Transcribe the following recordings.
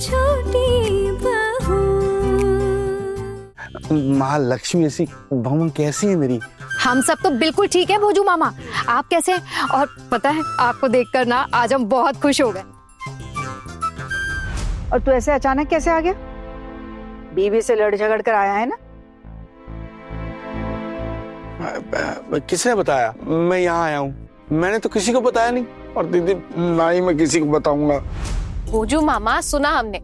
छोटी बहू। महालक्ष्मी ऐसी बहू कैसी है मेरी? हम सब तो बिल्कुल ठीक है भोजू मामा, आप कैसे हैं? और पता है आपको देखकर ना आज हम बहुत खुश हो गए। और तू ऐसे अचानक कैसे आ गया? बीवी से लड़ झगड़ कर आया है ना? किसने बताया मैं यहाँ आया हूँ? मैंने तो किसी को बताया नहीं, और दीदी ना ही मैं किसी को बताऊंगा। भोजू मामा सुना हमने,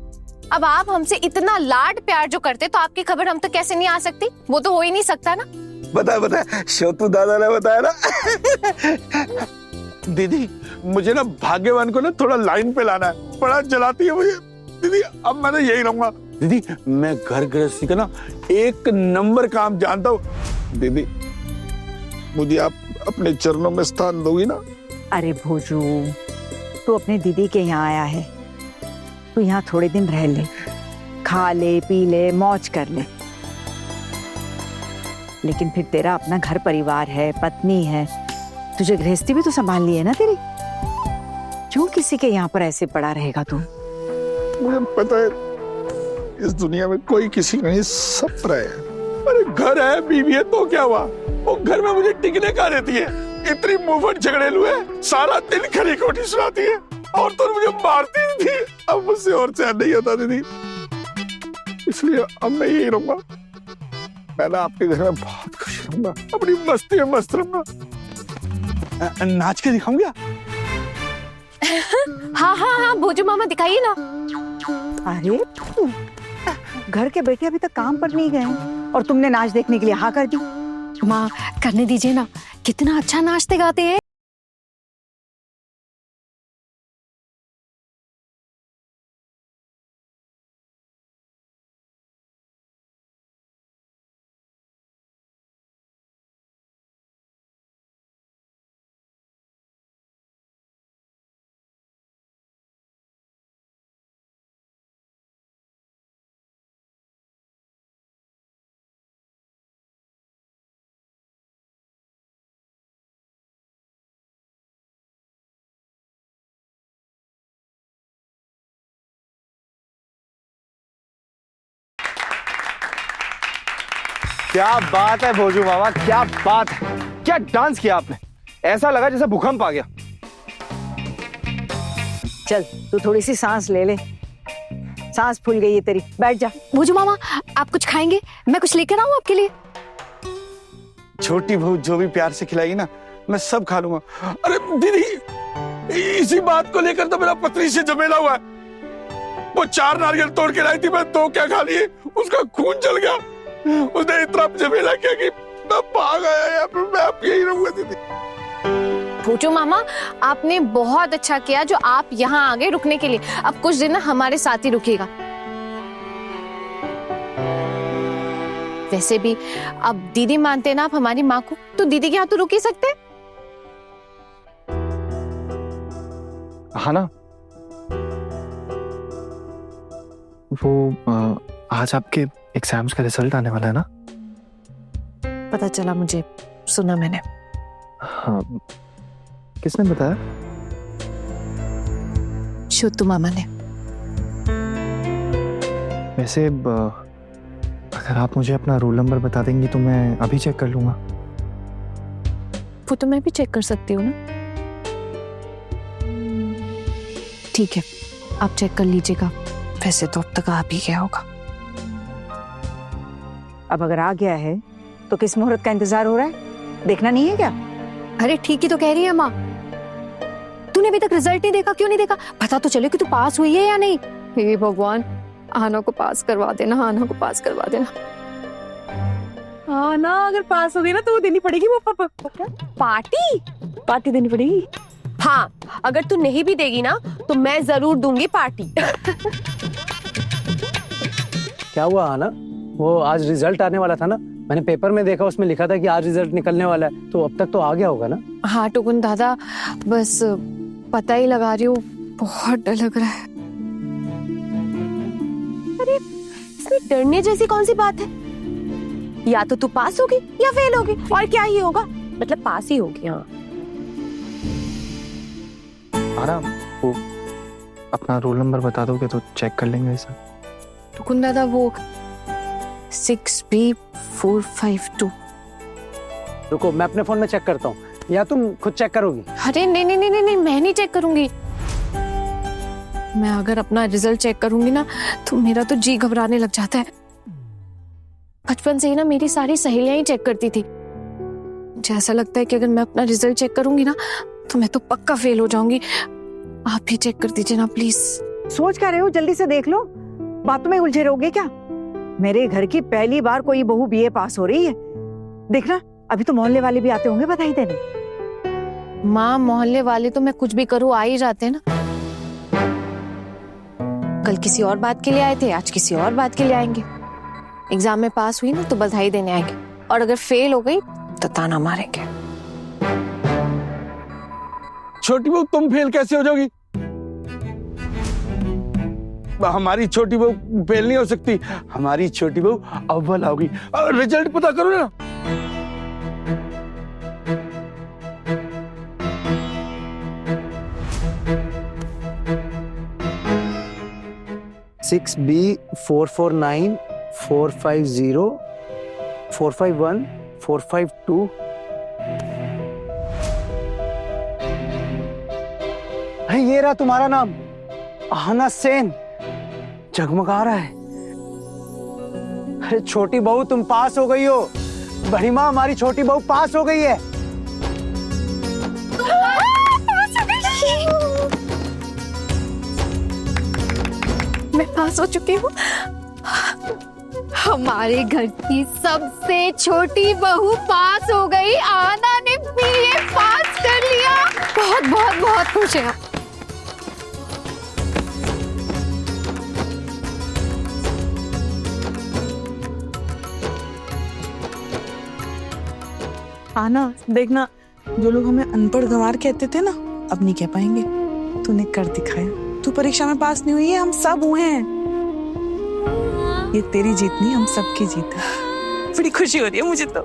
अब आप हमसे इतना लाड प्यार जो करते तो आपकी खबर हम तक कैसे नहीं आ सकती? वो तो हो ही नहीं सकता ना। बताया छोटू दादा ने बताया ना। दीदी मुझे ना भाग्यवान को ना थोड़ा लाइन पे लाना है, बड़ा जलाती है मुझे दीदी। अब मैं ना यही रहूंगा दीदी। मैं घर गृहस्थी का ना एक नंबर काम जानता हूँ दीदी। मुझे आप अपने चरणों में स्थान दोगी ना? अरे भोजू, तू अपने दीदी के यहाँ आया है, तू यहाँ थोड़े दिन रह ले, खा ले पी ले मौज कर ले, लेकिन फिर तेरा अपना घर परिवार है, पत्नी है, तुझे गृहस्थी भी तो संभालनी है ना तेरी। क्यों किसी के यहाँ पर ऐसे पड़ा रहेगा तू? मुझे पता है इस दुनिया में कोई किसी का नहीं, सब रहे। अरे घर है बीवी है तो क्या हुआ? वो घर में मुझे टिकने का देती है। इतनी मुंहफट झगड़ेलू है, सारा दिन खरी खोटी सुनाती है, और तो मुझे मारती थी। अब मुझसे और सहन नहीं होता दीदी, इसलिए अब मैं यही रहूंगा। मैं ना आपके घर में बहुत खुश रहूंगा, अपनी मस्ती में मस्त रहूंगा। नाच के दिखाऊंगा? हाँ भोजू मामा दिखाइए ना। अरे घर के बेटे अभी तक काम पर नहीं गए और तुमने नाच देखने के लिए हाँ कर दी। माँ करने दीजिए ना, कितना अच्छा नाचते गाते हैं। क्या बात है भोजू मामा, क्या बात है, क्या डांस किया आपने, ऐसा लगा जैसे भूकंप आ गया। चल तू थोड़ी सी सांस ले ले, सांस फूल गई है तेरी, बैठ जा। भोजू मामा आप कुछ खाएंगे? मैं कुछ लेकर आऊं आपके लिए? छोटी बहू जो भी प्यार से खिलाएगी ना मैं सब खा लूंगा। अरे दीदी इसी बात को लेकर तो मेरा पत्नी से झमेला हुआ है। वो 4 नारियल तोड़ के लाई थी, मैं 2 क्या खा लिए, उसका खून जल गया। उसने इतना झमेला किया कि मैं भाग आया यहाँ पे। मैं अब यही रहूंगा दीदी। भोजू मामा आपने बहुत अच्छा किया जो आप यहाँ आ गए रुकने के लिए। अब कुछ दिन ना हमारे साथ ही रुकिएगा। वैसे भी अब दीदी मानते ना आप हमारी माँ को, तो दीदी के यहाँ तो रुक ही सकते। हाँ ना, वो आज आपके एग्जाम्स का रिजल्ट आने वाला है ना? पता चला मुझे, सुना मैंने। हाँ, किसने बताया? शुद्धू मामा ने। वैसे अगर आप मुझे अपना रोल नंबर बता देंगी तो मैं अभी चेक कर लूंगा। वो तो मैं भी चेक कर सकती हूँ ना। ठीक है, आप चेक कर लीजिएगा। वैसे तो अब तक आ भी गया होगा। अब अगर आ गया है तो किस मुहूर्त का इंतजार हो रहा है, देखना नहीं है क्या? अरे ठीक ही तो कह रही है माँ, तूने अभी तक रिजल्ट नहीं देखा? क्यों नहीं देखा? पता तो चले कि तू पास हुई है या नहीं। हे भगवान, आना को पास करवा देना, आना को पास करवा देना। हाँ ना, अगर पास हो गई ना तो वो देनी पड़ेगी। वो पार्टी देनी पड़ेगी। हाँ, अगर तू नहीं भी देगी ना तो मैं जरूर दूंगी पार्टी। क्या हुआ आना? वो आज रिजल्ट आने वाला था ना, मैंने पेपर में देखा, उसमें लिखा था कि आज रिजल्ट निकलने वाला है, तो अब तक तो आ गया होगा ना? हाँ टुकुन दादा, बस पता ही लगा रही हूँ, बहुत डर लग रहा है। अरे इसमें डरने जैसी कौन सी बात है? या तो तू पास होगी या फेल होगी, और क्या ही होगा, मतलब पास ही होगी। हाँ आना, वो अपना रोल नंबर बता दोगे तो चेक कर लेंगे सर। टुकुन दादा वो 6B452। रुको, मैं अपने फोन में चेक करता हूँ, या तुम खुद चेक करोगी? अरे नहीं नहीं नहीं नहीं, मैं नहीं चेक करूंगी। मैं अगर अपना रिजल्ट चेक करूंगी ना तो मेरा तो जी घबराने लग जाता है। बचपन से ही ना मेरी सारी सहेलियां ही चेक करती थी। मुझे ऐसा लगता है कि अगर मैं अपना रिजल्ट चेक करूंगी ना तो मैं तो पक्का फेल हो जाऊंगी। आप भी चेक कर दीजिए ना प्लीज। सोच क्या रहे हो, जल्दी से देख लो, बातों में उलझे रहोगे क्या? मेरे घर की पहली बार कोई बहू बीए पास हो रही है। देखना, अभी तो मोहल्ले वाले भी आते होंगे बधाई देने। माँ, मोहल्ले वाले तो मैं कुछ भी करूँ आ ही जाते हैं ना। कल किसी और बात के लिए आए थे, आज किसी और बात के लिए आएंगे। एग्जाम में पास हुई ना तो बधाई देने आएंगे, और अगर फेल हो गई तो ताना मारेंगे। छोटी बहू तुम फेल कैसे हो जाओगी? हमारी छोटी बहू फेल नहीं हो सकती, हमारी छोटी बहू अव्वल आओगी। रिजल्ट पता करो ना। Six B 449 450 451 452। ये रहा तुम्हारा नाम, आहना सेन, जगमगा रहा है। अरे छोटी बहू तुम पास हो गई हो। बड़ी माँ, हमारी छोटी बहू पास हो गई है। मैं पास हो चुकी हूँ। हमारे घर की सबसे छोटी बहू पास हो गई। आना ने बीए पास कर लिया। बहुत बहुत बहुत खुश है। आना, देखना, जो लोग हमें अनपढ़ गंवार कहते थे ना, अब नहीं कह पाएंगे। तूने कर दिखाया। तू परीक्षा में पास नहीं हुई है, हम सब हुए हैं। ये तेरी जीत नहीं, हम सबकी जीत है। बड़ी खुशी हो रही है मुझे तो।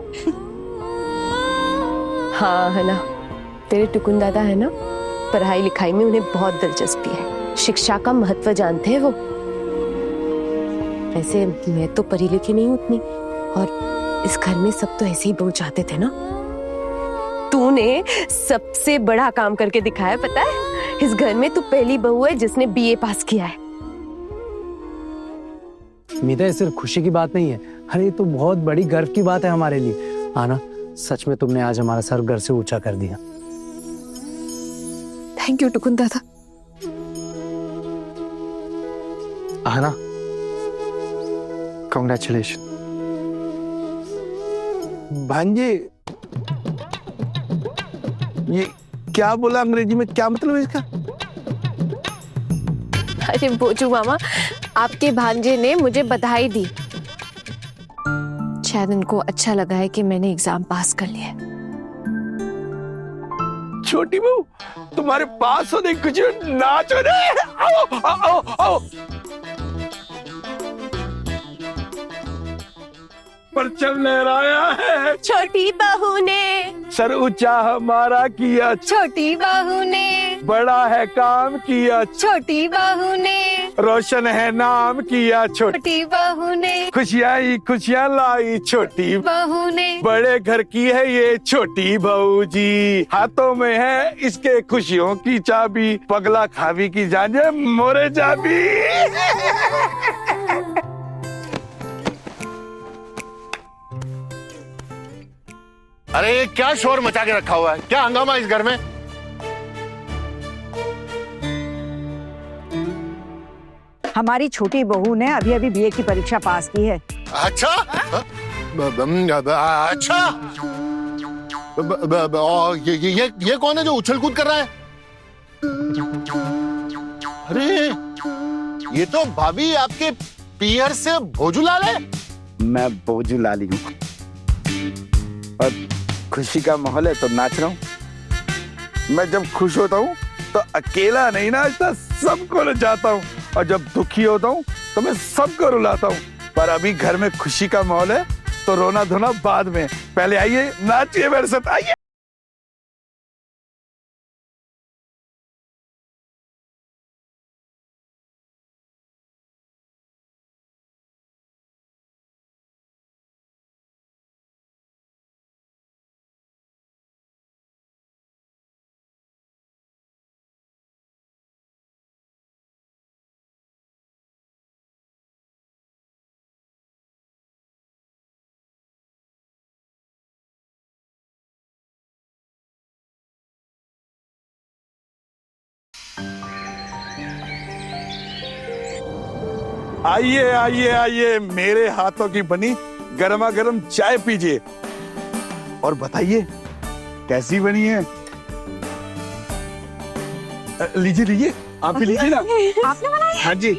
हाँ है ना, तेरे टुकुन दादा है ना, पढ़ाई लिखाई में उन्हें बहुत दिलचस्पी है। शिक्षा का महत्व जानते हैं वो। वैसे मैं तो पढ़ी लिखी नहीं हूँ उतनी, और इस घर में सब तो ऐसे ही बहू चाहते थे ना। तूने सबसे बड़ा काम करके दिखाया, पता है? इस घर में तू पहली बहू है जिसने बीए पास किया है। मीता, ये सिर्फ खुशी की बात नहीं है, अरे ये तो बहुत बड़ी गर्व की बात है हमारे लिए। आना, सच में तुमने आज हमारा सर घर से ऊंचा कर दिया। थैंक यू टुकुन दादा। आहना, कांग्रेचुलेशन। भांजे, ये क्या बोला अंग्रेजी में, क्या मतलब है इसका? अरे बोजू मामा, आपके भांजे ने मुझे बधाई दी। शायद उनको अच्छा लगा है कि मैंने एग्जाम पास कर लिया। छोटी बहू, तुम्हारे पास होने की खुशी में नाचो रे। आओ आओ आओ। परचम लहराया है छोटी बहू ने, सर ऊंचा हमारा किया, छोटी बहू ने, बड़ा है काम किया, छोटी बहू ने, रोशन है नाम किया, छोटी बहू ने, खुशियाँ ही खुशियाँ लाई छोटी बहू ने। बड़े घर की है ये छोटी बहू जी, हाथों में है इसके खुशियों की चाबी, पगला खावी की जाने मोरे जाबी। अरे ये क्या शोर मचा के रखा हुआ है? क्या हंगामा इस घर में? हमारी छोटी बहू ने अभी अभी बीए की परीक्षा पास की है। अच्छा अच्छा, और ये कौन है जो उछल कूद कर रहा है? अरे ये तो भाभी आपके पियर से भोजूलाल है। मैं भोजूलाली हूँ और खुशी का माहौल है तो नाच रहा हूँ। मैं जब खुश होता हूँ तो अकेला नहीं नाचता, सबको नचाता हूँ, और जब दुखी होता हूँ तो मैं सबको रुलाता हूँ। पर अभी घर में खुशी का माहौल है तो रोना धोना बाद में, पहले आइए नाचिए मेरे साथ, आइए। आइए आइए आइए, मेरे हाथों की बनी गर्मा गर्म चाय पीजिए और बताइए कैसी बनी है। लीजिए लीजिए, आप भी लीजिए ना। आपने बनाई? हाँ जी,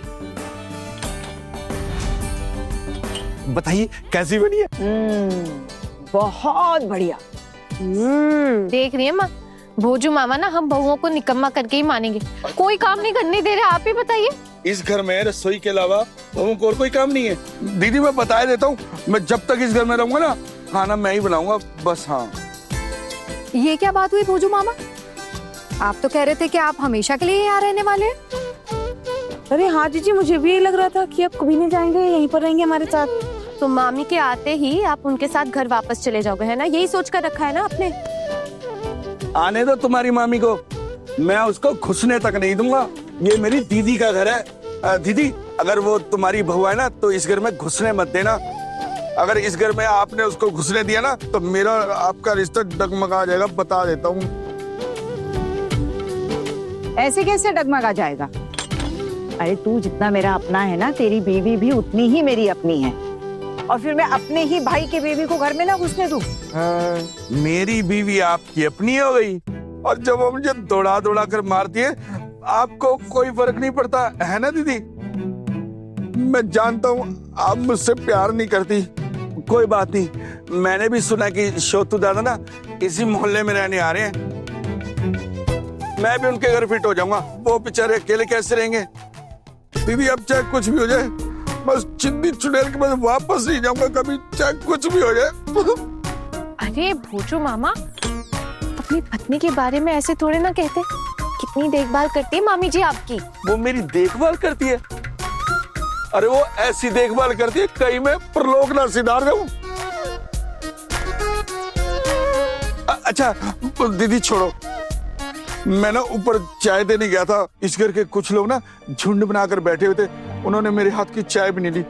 बताइए कैसी बनी है। बहुत बढ़िया। देख रही है माँ, भोजू मामा ना हम बहुओं को निकम्मा करके ही मानेंगे। कोई काम नहीं करने दे रहे, आप ही बताइए। इस घर में रसोई के अलावा बहुओं को और कोई काम नहीं है। दीदी मैं बता देता हूँ, मैं जब तक इस घर में रहूंगा ना, खाना मैं ही बनाऊंगा बस। हाँ, ये क्या बात हुई भोजू मामा? आप तो कह रहे थे कि आप हमेशा के लिए यहाँ रहने वाले हैं। अरे हाँ जीजी, मुझे भी यही लग रहा था कि आप कभी नहीं जाएंगे, यहीं पर रहेंगे हमारे साथ। तो मामी के आते ही आप उनके साथ घर वापस चले जाओगे, है ना? यही सोच कर रखा है ना आपने? आने दो तुम्हारी मामी को, मैं उसको घुसने तक नहीं दूंगा। ये मेरी दीदी का घर है। दीदी, अगर वो तुम्हारी बहू है ना तो इस घर में घुसने मत देना। अगर इस घर में आपने उसको घुसने दिया ना तो मेरा आपका रिश्ता डगमगा जाएगा, बता देता हूँ। ऐसे कैसे डगमगा जाएगा? अरे तू जितना मेरा अपना है ना, तेरी बीवी भी उतनी ही मेरी अपनी है। और फिर मैं अपने ही भाई के बीवी को घर में ना घुसने दूं? मेरी बीवी आपकी अपनी हो गई, और जब वो मुझे दौड़ा दौड़ा कर मारती है आपको कोई फर्क नहीं पड़ता, है ना दीदी? मैं जानता हूँ आप मुझसे प्यार नहीं करती, कोई बात नहीं। मैंने भी सुना कि शोतू दादा ना इसी मोहल्ले में रहने आ रहे हैं। मैं भी उनके घर फिट हो जाऊंगा, वो बेचारे अकेले कैसे रहेंगे। दीदी अब चाहे कुछ भी हो जाए, बस चिंदी चुड़ैल के पास वापस नहीं जाऊंगा कभी, चाहे कुछ भी हो जाए। अरे भोजू मामा, अपनी पत्नी के बारे में ऐसे थोड़े ना कहते। कितनी देखभाल करती है मामी जी आपकी। वो मेरी देखभाल करती है? अरे वो ऐसी देखभाल करती है कहीं मैं प्रलोक ना सिधार जाऊं। अच्छा दीदी छोड़ो, मैं ना ऊपर चाय देने गया था। इस घर के कुछ लोग ना झुंड बनाकर बैठे हुए थे, उन्होंने मेरे हाथ की चाय भी नहीं ली।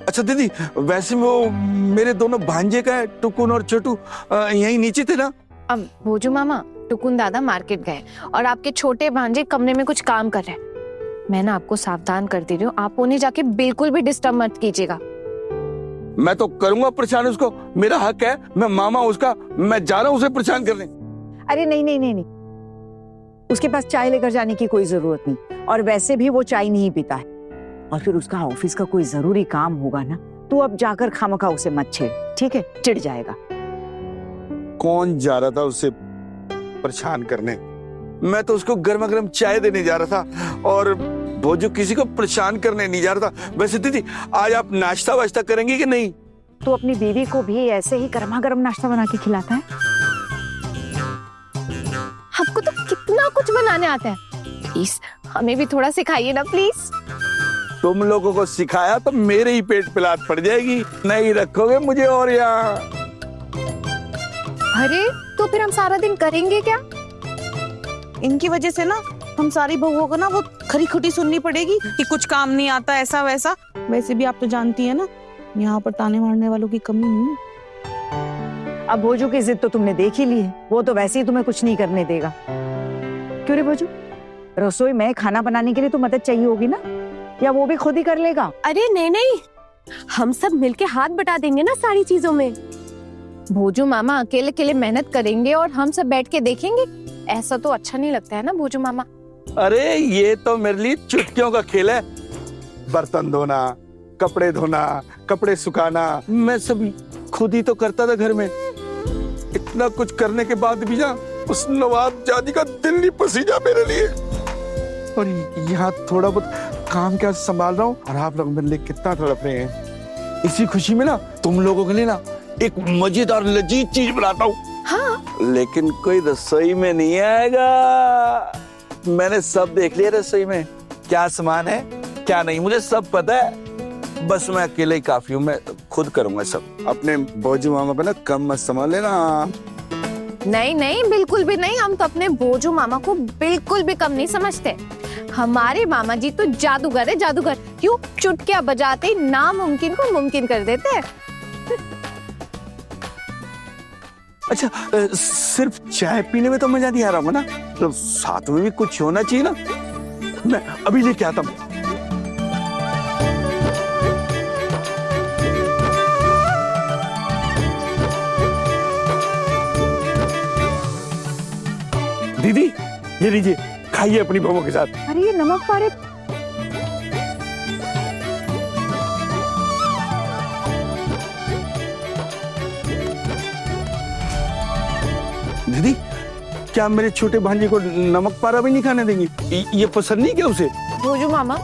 अच्छा दीदी, वैसे वो मेरे दोनों भांजे का है, टुकुन और छोटू, यहीं नीचे थे ना? अब भोजू मामा, टुकुन दादा मार्केट गए और आपके छोटे भांजे कमरे में कुछ काम कर रहे हैं। मैं ना आपको सावधान कर दे रही हूँ, आप उन्हें जाके बिल्कुल भी डिस्टर्ब मत कीजिएगा। मैं तो करूंगा परेशान उसको, मेरा हक है, मैं मामा उसका, मैं जा रहा हूँ उसे परेशान करने। अरे नहीं नहीं नहीं नहीं, उसके पास चाय लेकर जाने की कोई जरूरत नहीं, और वैसे भी वो चाय नहीं पीता है। और फिर उसका ऑफिस का कोई जरूरी काम होगा ना, तू अब जाकर खामखा उसे मत छेड़, ठीक है? चिढ़ जाएगा। कौन जा रहा था उसे परेशान करने? मैं तो उसको गर्मा गर्म चाय देने जा रहा था, और भोजू किसी को परेशान करने नहीं जा रहा था। वैसे दीदी, आज आप नाश्ता वाश्ता करेंगी कि नहीं? तू अपनी बीवी को भी ऐसे ही गर्मा गर्म नाश्ता बना के खिलाता है? आपको तो कितना कुछ बनाने आता है, प्लीज हमें भी थोड़ा सिखाइए ना प्लीज। तुम लोगों को सिखाया तो मेरे ही पेट पे लात पड़ जाएगी, नहीं रखोगे मुझे और यहाँ। अरे तो फिर हम सारा दिन करेंगे क्या? इनकी वजह से ना हम सारी बहुओं को ना वो खरी खुटी सुननी पड़ेगी कि कुछ काम नहीं आता, ऐसा वैसा। वैसे भी आप तो जानती है ना, यहाँ पर ताने मारने वालों की कमी नहीं है। अब भोजू की जिद तो तुमने देख ही ली है, वो तो वैसे ही तुम्हें कुछ नहीं करने देगा। क्यों रे भोजू, रसोई में खाना बनाने के लिए तो मदद चाहिए होगी ना, या वो भी खुद ही कर लेगा? अरे नहीं नहीं, हम सब मिलके हाथ बटा देंगे ना सारी चीजों में। भोजू मामा अकेले अकेले मेहनत करेंगे और हम सब बैठ के देखेंगे, ऐसा तो अच्छा नहीं लगता है ना भोजू मामा। अरे ये तो मेरे लिए चुटकियों का खेल है। बर्तन धोना, कपड़े धोना, कपड़े सुखाना, मैं सब खुद ही तो करता था घर में। इतना कुछ करने के बाद भी ना उस नवाब जादी का दिल नहीं पसीजा मेरे लिए। और यहाँ थोड़ा बहुत काम क्या संभाल रहा हूँ, और आप लोग मेरे लिए कितना तड़प रहे हैं। इसी खुशी में ना तुम लोगों के लिए ना एक मजेदार लजीज चीज बनाता हूँ। हाँ, लेकिन कोई रसोई में नहीं आएगा। मैंने सब देख लिया रसोई में, क्या सामान है क्या नहीं मुझे सब पता है। बस मैं अकेले ही काफी हूँ, मैं खुद करूंगा सब। अपने भोजू मामा पे ना कम मत संभाल लेना। नहीं नहीं, बिल्कुल भी नहीं। हम तो अपने भोजू मामा को बिल्कुल भी कम नहीं समझते। हमारे मामा जी तो जादूगर है, जादूगर। क्यों, चुटकियां बजाते ही नामुमकिन को मुमकिन कर देते हैं। अच्छा, सिर्फ चाय पीने में तो मजा नहीं आ रहा होगा ना, तो साथ में भी कुछ होना चाहिए ना। मैं अभी लेके आता हूँ। दीदी ये लीजिए, खाइए अपनी बहू के साथ। अरे ये नमक पारे दीदी क्या मेरे छोटे भांजे को नमक पारा भी नहीं खाने देंगी? ये पसंद नहीं क्या उसे? भोजू मामा,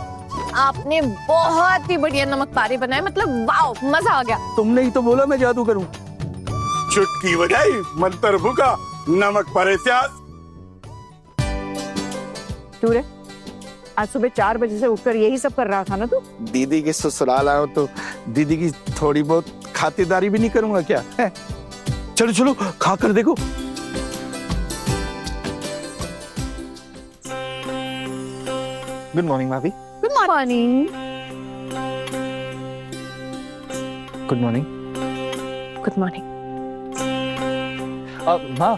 आपने बहुत ही बढ़िया नमक पारे बनाए, मतलब वाओ, मजा आ गया। तुमने ही तो बोला मैं जादू करूं। चुटकी बजाई मंत्र फूका, नमक पारे से आज। क्यों रे? आज सुबह 4 बजे से उठकर यही सब कर रहा था ना तू? दीदी के ससुराल आया तो दीदी की थोड़ी बहुत खातिरदारी भी नहीं करूंगा क्या है? चलो चलो खा कर देखो। गुड मॉर्निंग भाभी। Good morning. Good morning. Good morning. माँ,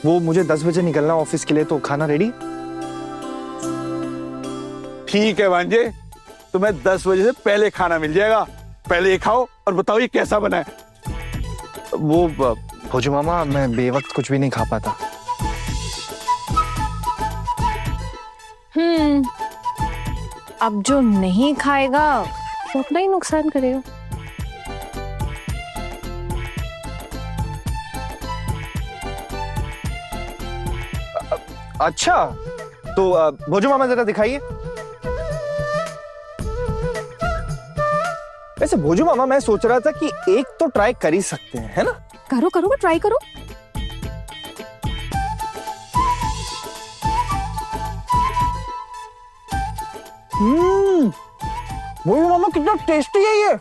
वो मुझे 10 बजे निकलना ऑफिस के लिए, तो खाना रेडी? ठीक है भांजे, तुम्हें 10 बजे से पहले खाना मिल जाएगा। पहले ये खाओ और बताओ ये कैसा बना है। वो भोजू मामा, मैं बेवक्त कुछ भी नहीं खा पाता। अब जो नहीं खाएगा वो अपना ही नुकसान करेगा। अच्छा, तो भोजू मामा जरा दिखाइए। वैसे भोजू मामा, मैं सोच रहा था कि एक तो ट्राई कर ही सकते हैं, है ना? करो करो, ट्राई करो। भोजू मामा कितना टेस्टी है ये।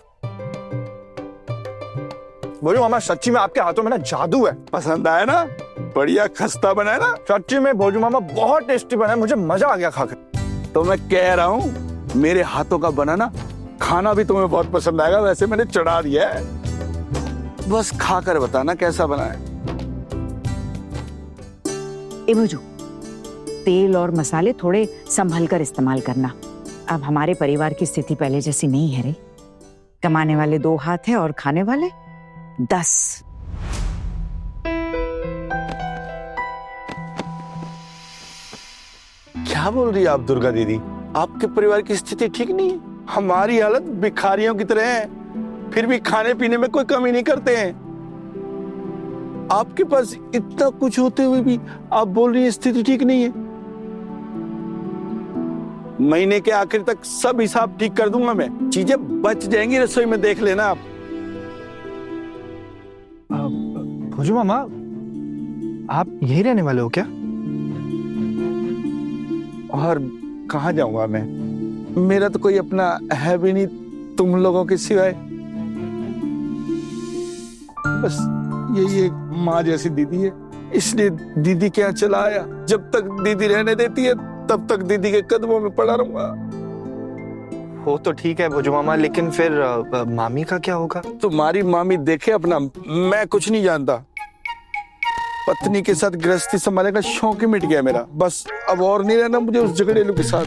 भोजू मामा, सच्ची में आपके हाथों में ना जादू है। पसंद आया ना? बढ़िया खस्ता बना है ना? सच्ची में भोजू मामा बहुत टेस्टी बना है, मुझे मजा आ गया खाकर। तो मैं कह रहा हूँ मेरे हाथों का बना ना खाना भी तुम्हें बहुत पसंद आएगा। वैसे मैंने चढ़ा दिया है, बस खाकर बताना कैसा बना है। ए भोजू, तेल और मसाले थोड़े संभल कर इस्तेमाल करना। अब हमारे परिवार की स्थिति पहले जैसी नहीं है रे। कमाने वाले 2 हाथ है और खाने वाले 10। क्या बोल रही है आप दुर्गा दीदी? आपके परिवार की स्थिति ठीक नहीं है? हमारी हालत भिखारियों की तरह है, फिर भी खाने पीने में कोई कमी नहीं करते हैं। आपके पास इतना कुछ होते हुए भी आप बोल रही हैं स्थिति ठीक नहीं है। महीने के आखिर तक सब हिसाब ठीक कर दूंगा मैं, चीजें बच जाएंगी रसोई में, देख लेना आप। भोजू मामा, आप यही रहने वाले हो क्या? और कहाँ जाऊंगा मैं? मेरा तो कोई अपना है भी नहीं तुम लोगों के सिवाय। बस यही एक माँ जैसी दीदी है, इसलिए दीदी के यहाँ चला आया। जब तक दीदी रहने देती है तब तक दीदी के कदमों में पड़ा रहूंगा। वो तो ठीक है भोजू मामा, लेकिन फिर मामी का क्या होगा? तुम्हारी मामी देखे अपना, मैं कुछ नहीं जानता। पत्नी के साथ गृहस्थी संभालने का शौक ही मिट गया मेरा। बस अब और नहीं रहना मुझे उस झगड़ेलू के साथ।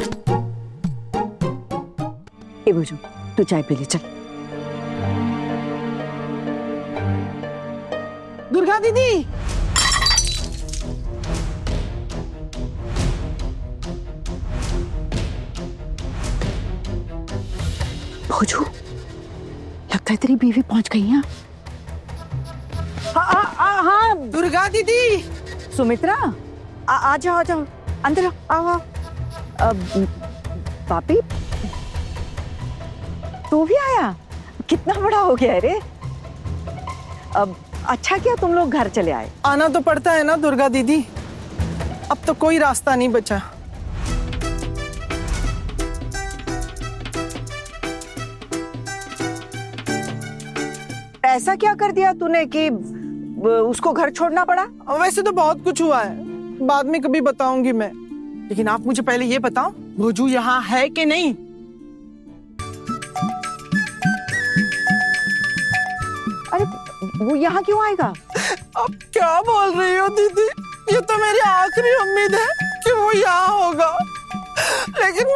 ए भोजू, तू चाय पी ले चल। दुर्गा दीदी, भोजू, लगता है तेरी बीवी पहुंच गई है। हाँ दुर्गा दीदी। सुमित्रा, आ जाओ, आ जाओ, अंदर आओ, आओ। पापी, तू भी आया? कितना बड़ा हो गया है रे। अब अच्छा किया तुम लोग घर चले आए। आना तो पड़ता है ना दुर्गा दीदी, अब तो कोई रास्ता नहीं बचा। ऐसा क्या कर दिया तूने कि उसको घर छोड़ना पड़ा? वैसे तो बहुत कुछ हुआ है, बाद में कभी बताऊंगी मैं, लेकिन आप मुझे पहले ये बताओ, भोजू यहाँ है कि नहीं? अरे वो यहाँ क्यों आएगा? अब क्या बोल रही हो दीदी, ये तो मेरी आखिरी उम्मीद है कि वो यहाँ होगा।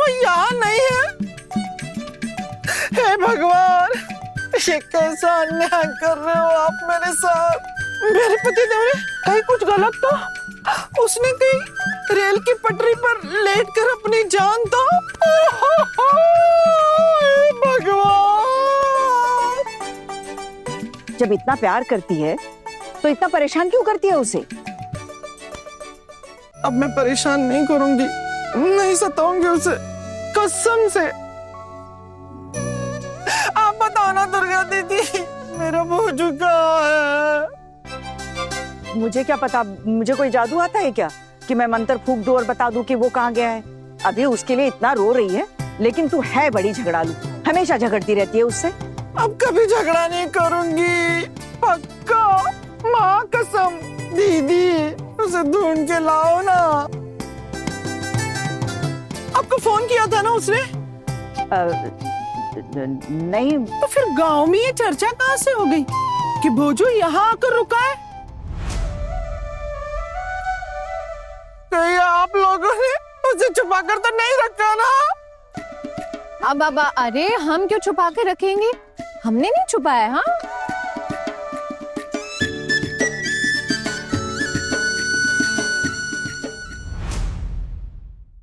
वो यहाँ नहीं है। हे भगवान, ये कैसा अन्याय कर रहे हो आप मेरे साथ। मेरे पति देव ने कहीं कुछ गलत तो, उसने कहीं रेल की पटरी पर लेटकर अपनी जान तो, भगवान। जब इतना प्यार करती है तो इतना परेशान क्यों करती है उसे? अब मैं परेशान नहीं करूंगी, नहीं सताऊंगी उसे, कसम से। आप बताओ ना दुर्गा दीदी, मेरा भोजू कहाँ है? मुझे क्या पता, मुझे कोई जादू आता है क्या कि मैं मंत्र फूंक दूं और बता दूं कि वो कहाँ गया है? अभी उसके लिए इतना रो रही है, लेकिन तू है बड़ी झगड़ालू, हमेशा झगड़ती रहती है उससे। अब कभी झगड़ा नहीं करूंगी, पक्का, माँ कसम। दीदी उसे ढूंढ के लाओ ना। आपको फोन किया था ना उसने? नहीं। तो फिर गांव में ये चर्चा कहाँ से हो गई कि भोजू यहाँ आकर रुका है? कहीं आप लोगों ने उसे छुपा कर तो नहीं रखा ना? अब अरे हम क्यों छुपा के रखेंगे? हमने नहीं छुपाया। हाँ